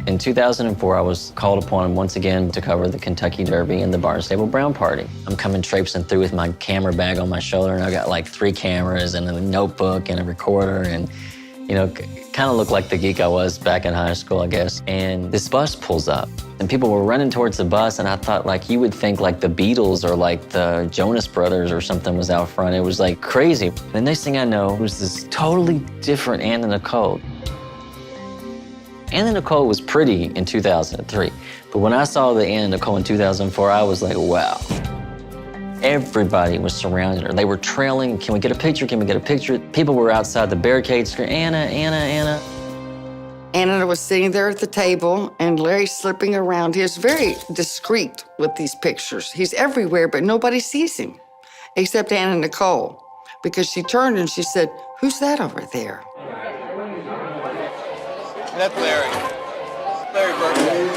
In 2004, I was called upon once again to cover the Kentucky Derby and the Barnstable Brown Party. I'm coming traipsing through with my camera bag on my shoulder, and I got like 3 cameras and a notebook and a recorder, and you know, kind of looked like the geek I was back in high school, I guess. And this bus pulls up, and people were running towards the bus, and I thought, like, you would think like the Beatles or like the Jonas Brothers or something was out front. It was like crazy. The next thing I know was this totally different Anna Nicole. Anna Nicole was pretty in 2003, but when I saw the Anna Nicole in 2004, I was like, wow. Everybody was surrounding her. They were trailing. Can we get a picture? Can we get a picture? People were outside the barricade screaming, Anna, Anna, Anna. Anna was sitting there at the table, and Larry's slipping around. He was very discreet with these pictures. He's everywhere, but nobody sees him, except Anna Nicole, because she turned and she said, who's that over there? That's Larry. Larry birthday.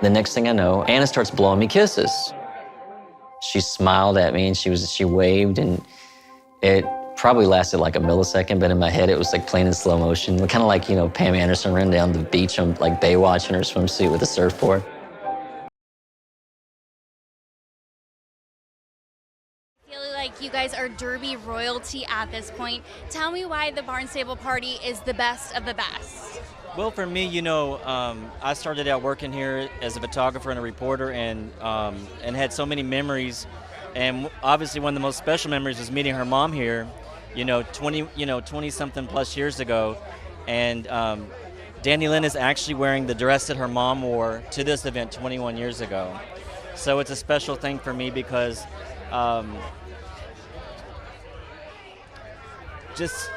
The next thing I know, Anna starts blowing me kisses. She smiled at me and she waved, and it probably lasted like a millisecond, but in my head it was like playing in slow motion. Kind of like, you know, Pam Anderson running down the beach on like Baywatch in her swimsuit with a surfboard. Like you guys are Derby royalty at this point. Tell me why the Barnstable Party is the best of the best. Well, for me, you know, I started out working here as a photographer and a reporter, and had so many memories. And obviously, one of the most special memories was meeting her mom here, 20 something plus years ago. And Dannielynn is actually wearing the dress that her mom wore to this event 21 years ago. So it's a special thing for me because just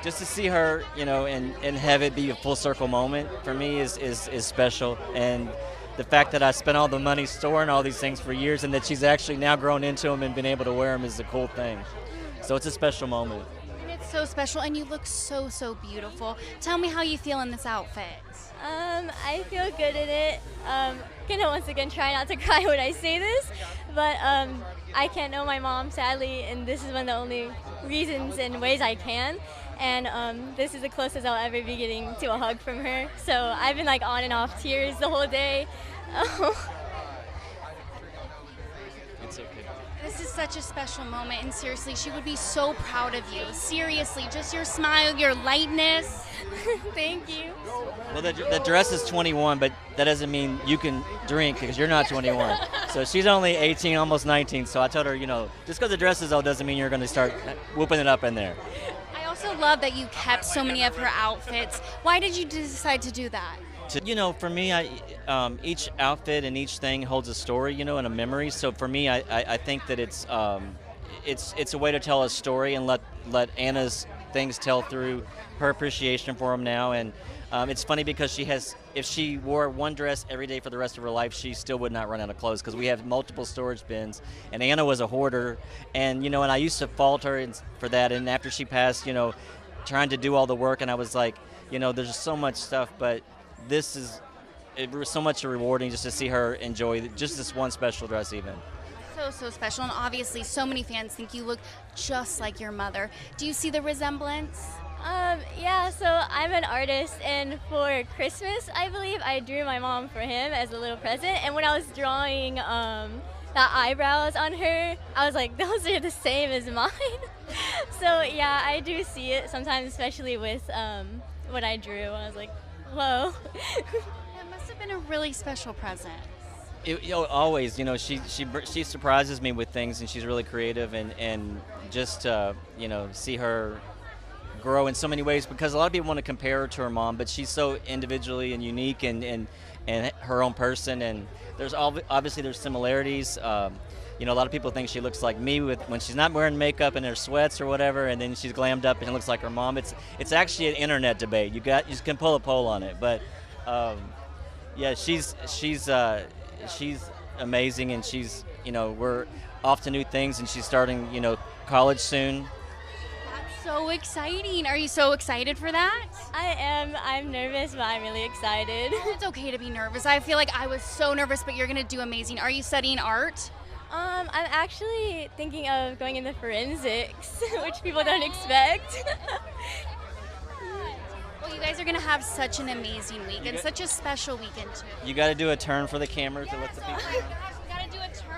to see her, you know, and have it be a full circle moment for me is special. And the fact that I spent all the money storing all these things for years, and that she's actually now grown into them and been able to wear them, is a cool thing. So it's a special moment. And it's so special, and you look so, so beautiful. Tell me how you feel in this outfit. I feel good in it. Gonna once again try not to cry when I say this, but I can't know my mom, sadly, and this is one of the only reasons and ways I can. And this is the closest I'll ever be getting to a hug from her. So I've been like on and off tears the whole day. It's okay. This is such a special moment, and seriously, she would be so proud of you. Seriously, just your smile, your lightness. Thank you. Well, the dress is 21, but that doesn't mean you can drink because you're not 21. So she's only 18, almost 19. So I told her, you know, just because the dress is old doesn't mean you're going to start whooping it up in there. I also love that you kept so many of her outfits. Why did you decide to do that? You know, for me, each outfit and each thing holds a story, you know, and a memory. So for me, I think that it's a way to tell a story and let Anna's things tell through her appreciation for them now. And it's funny because if she wore one dress every day for the rest of her life, she still would not run out of clothes because we have multiple storage bins. And Anna was a hoarder, and and I used to fault her for that. And after she passed, trying to do all the work, and I was like, there's just so much stuff, but it was so much rewarding just to see her enjoy just this one special dress even. So special, and obviously so many fans think you look just like your mother. Do you see the resemblance? Yeah, so I'm an artist, and for Christmas, I believe I drew my mom for him as a little present, and when I was drawing the eyebrows on her, I was like, those are the same as mine. So yeah, I do see it sometimes, especially with what I drew. I was like, whoa. It must have been a really special present. Always, she surprises me with things, and she's really creative, and just see her grow in so many ways, because a lot of people want to compare her to her mom, but she's so individually and unique and her own person, and there's obviously there's similarities. A lot of people think she looks like me when she's not wearing makeup and her sweats or whatever, and then she's glammed up and it looks like her mom. It's actually an internet debate. You can pull a poll on it, but yeah, she's amazing, and she's we're off to new things, and she's starting college soon. That's so exciting. Are you so excited for that? I am. I'm nervous, but I'm really excited. It's okay to be nervous. I feel like I was so nervous, but you're gonna do amazing. Are you studying art? I'm actually thinking of going into forensics, which people don't expect. Well, you guys are going to have such an amazing week and such a special weekend, too. You got to do a turn for the camera to let the people. Oh my gosh, we got to do a turn.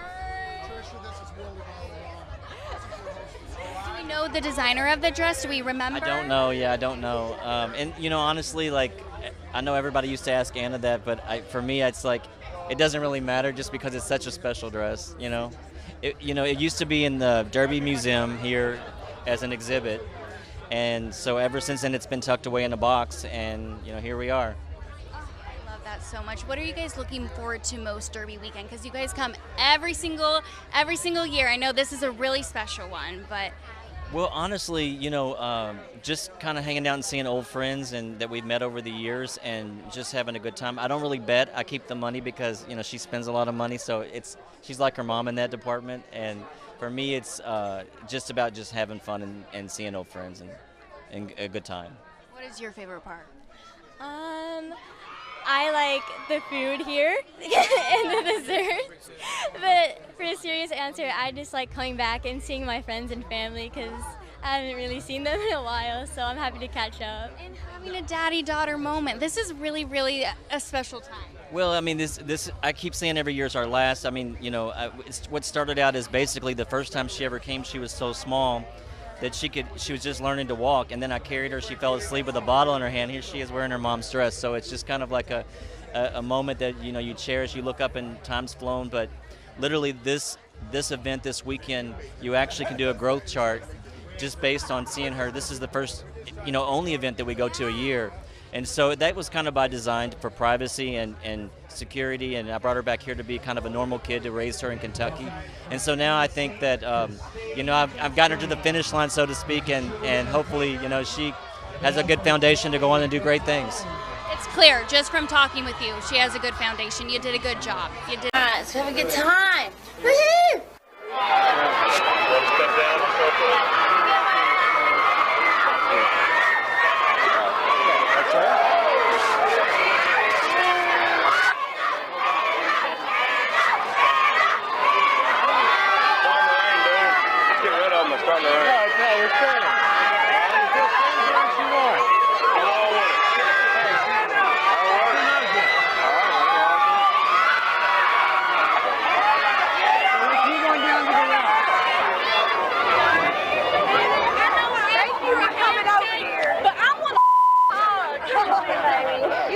Do we know the designer of the dress? Do we remember? I don't know. Yeah, I don't know. And you know, honestly, like, I know everybody used to ask Anna that, but for me, it's like, it doesn't really matter just because it's such a special dress. You know, it used to be in the Derby Museum here as an exhibit, and so ever since then, it's been tucked away in a box, and you know, here we are. Oh, I love that so much. What are you guys looking forward to most Derby weekend? Because you guys come every single year. I know this is a really special one, but. Well, honestly, you know, just kind of hanging out and seeing old friends and that we've met over the years and just having a good time. I don't really bet. I keep the money because, you know, she spends a lot of money, so she's like her mom in that department. And for me, it's just about just having fun and seeing old friends and a good time. What is your favorite part? I like the food here and the desserts. But for a serious answer, I just like coming back and seeing my friends and family because I haven't really seen them in a while, so I'm happy to catch up. And having a daddy-daughter moment. This is really, really a special time. Well, I mean, this I keep saying every year is our last. I mean, you know, what started out as basically the first time she ever came, she was so small that she was just learning to walk, and then I carried her. She fell asleep with a bottle in her hand. Here she is wearing her mom's dress. So it's just kind of like a moment that, you know, you cherish. You look up and time's flown, but literally this event this weekend, you actually can do a growth chart just based on seeing her. This is the first, you know, only event that we go to a year. And so that was kind of by design for privacy and security, and I brought her back here to be kind of a normal kid, to raise her in Kentucky. And so now I think that, you know, I've gotten her to the finish line, so to speak, and hopefully, you know, she has a good foundation to go on and do great things. It's clear, just from talking with you, she has a good foundation. You did a good job. You did. Let's have a good time. Woohoo!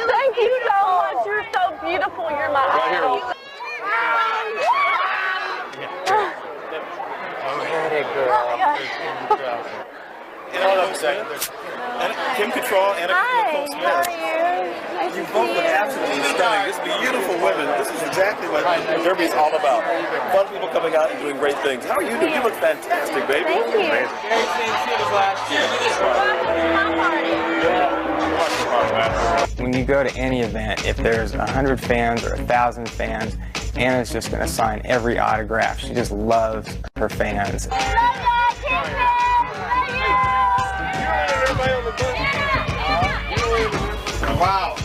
Thank you so much. You're so beautiful. You're my idol. You know what I'm saying? Kim Control, Anna Nicole Smith. How are you? Nice You to both see look you. absolutely stunning. This beautiful women. This is exactly what Derby is all about. Fun people coming out and doing great things. How are you doing? You look fantastic, baby. Thank you. When you go to any event, if there's 100 fans or 1,000 fans, Anna's just going to sign every autograph. She just loves her fans. Wow.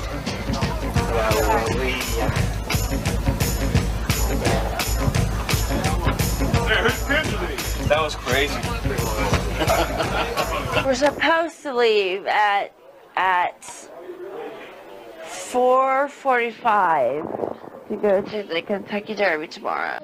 That was crazy. We're supposed to leave at 4:45 to go to the Kentucky Derby tomorrow.